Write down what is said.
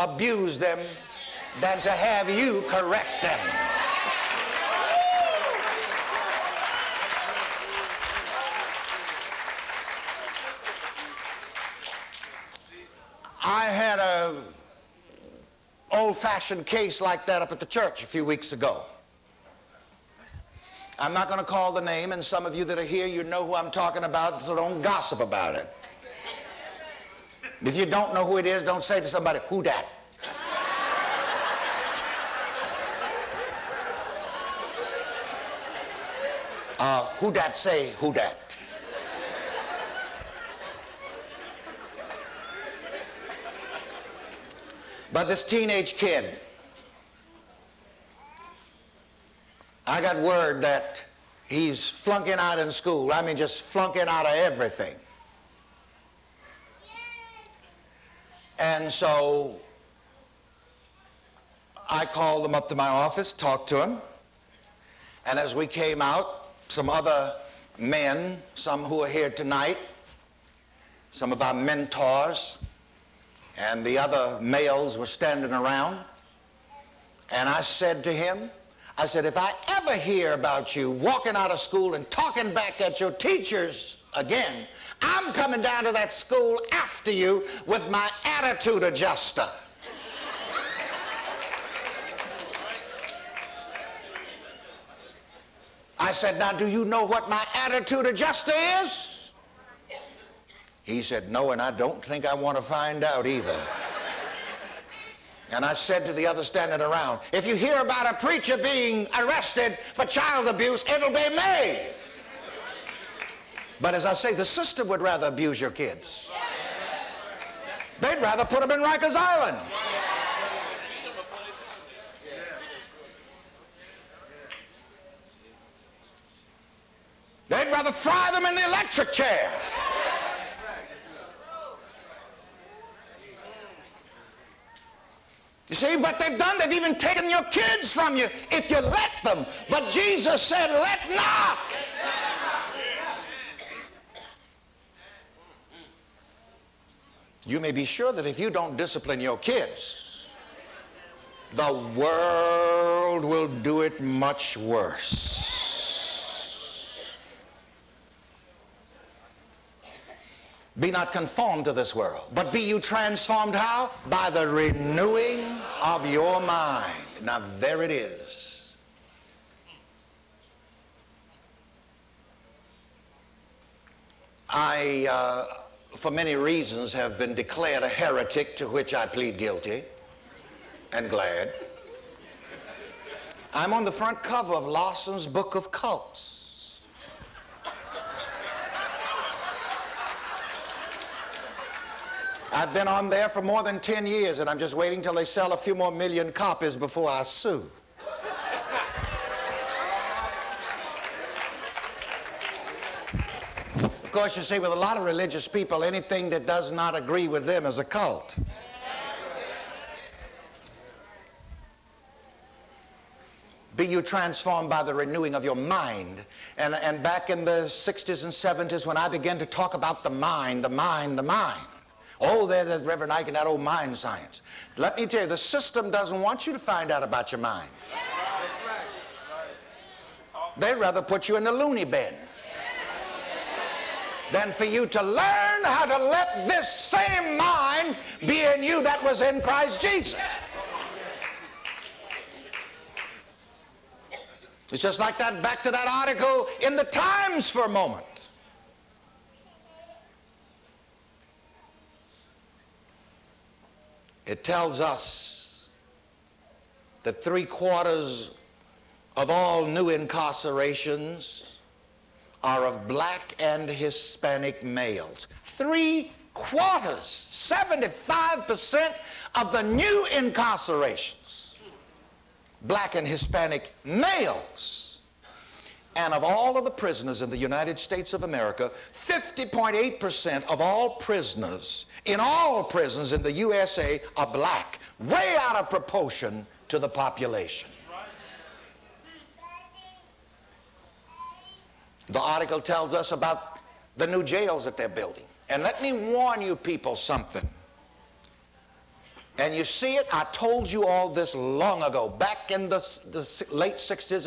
abuse them than to have you correct them. I had a old-fashioned case like that up at the church a few weeks ago. I'm not going to call the name, and some of you that are here, you know who I'm talking about, so don't gossip about it. If you don't know who it is, don't say to somebody, "Who dat?" Who dat say, "Who dat?" But this teenage kid, I got word that he's flunking out in school. I mean, just flunking out of everything. And so I called him up to my office, talked to him, and as we came out, some other men, some who are here tonight, some of our mentors, and the other males were standing around, and I said to him, I said, if I ever hear about you walking out of school and talking back at your teachers again, I'm coming down to that school after you with my attitude adjuster. I said, now do you know what my attitude adjuster is? He said, no, and I don't think I want to find out either. And I said to the others standing around, if you hear about a preacher being arrested for child abuse, it'll be me. But as I say, the system would rather abuse your kids. They'd rather put them in Rikers Island. They'd rather fry them in the electric chair. You see what they've done? They've even taken your kids from you if you let them. But Jesus said, let not. You may be sure that if you don't discipline your kids, the world will do it much worse. Be not conformed to this world, but be you transformed how? By the renewing of your mind. Now there it is. I, for many reasons, have been declared a heretic, to which I plead guilty, and glad. I'm on the front cover of Lawson's Book of Cults. I've been on there for more than 10 years, and I'm just waiting till they sell a few more million copies before I sue. Of course, you see, with a lot of religious people, anything that does not agree with them is a cult. Be you transformed by the renewing of your mind. And back in the 60s and 70s, when I began to talk about the mind, oh, there's that Reverend Ike and that old mind science. Let me tell you, the system doesn't want you to find out about your mind. They'd rather put you in the loony bin than for you to learn how to let this same mind be in you that was in Christ Jesus. It's just like that, back to that article in the Times for a moment. It tells us that 3/4 of all new incarcerations are of black and Hispanic males. 3/4, 75% of the new incarcerations, black and Hispanic males. And of all of the prisoners in the United States of America, 50.8% of all prisoners in all prisons in the USA are black, way out of proportion to the population. The article tells us about the new jails that they're building. And let me warn you people something. And you see it, I told you all this long ago, back in the late 60s and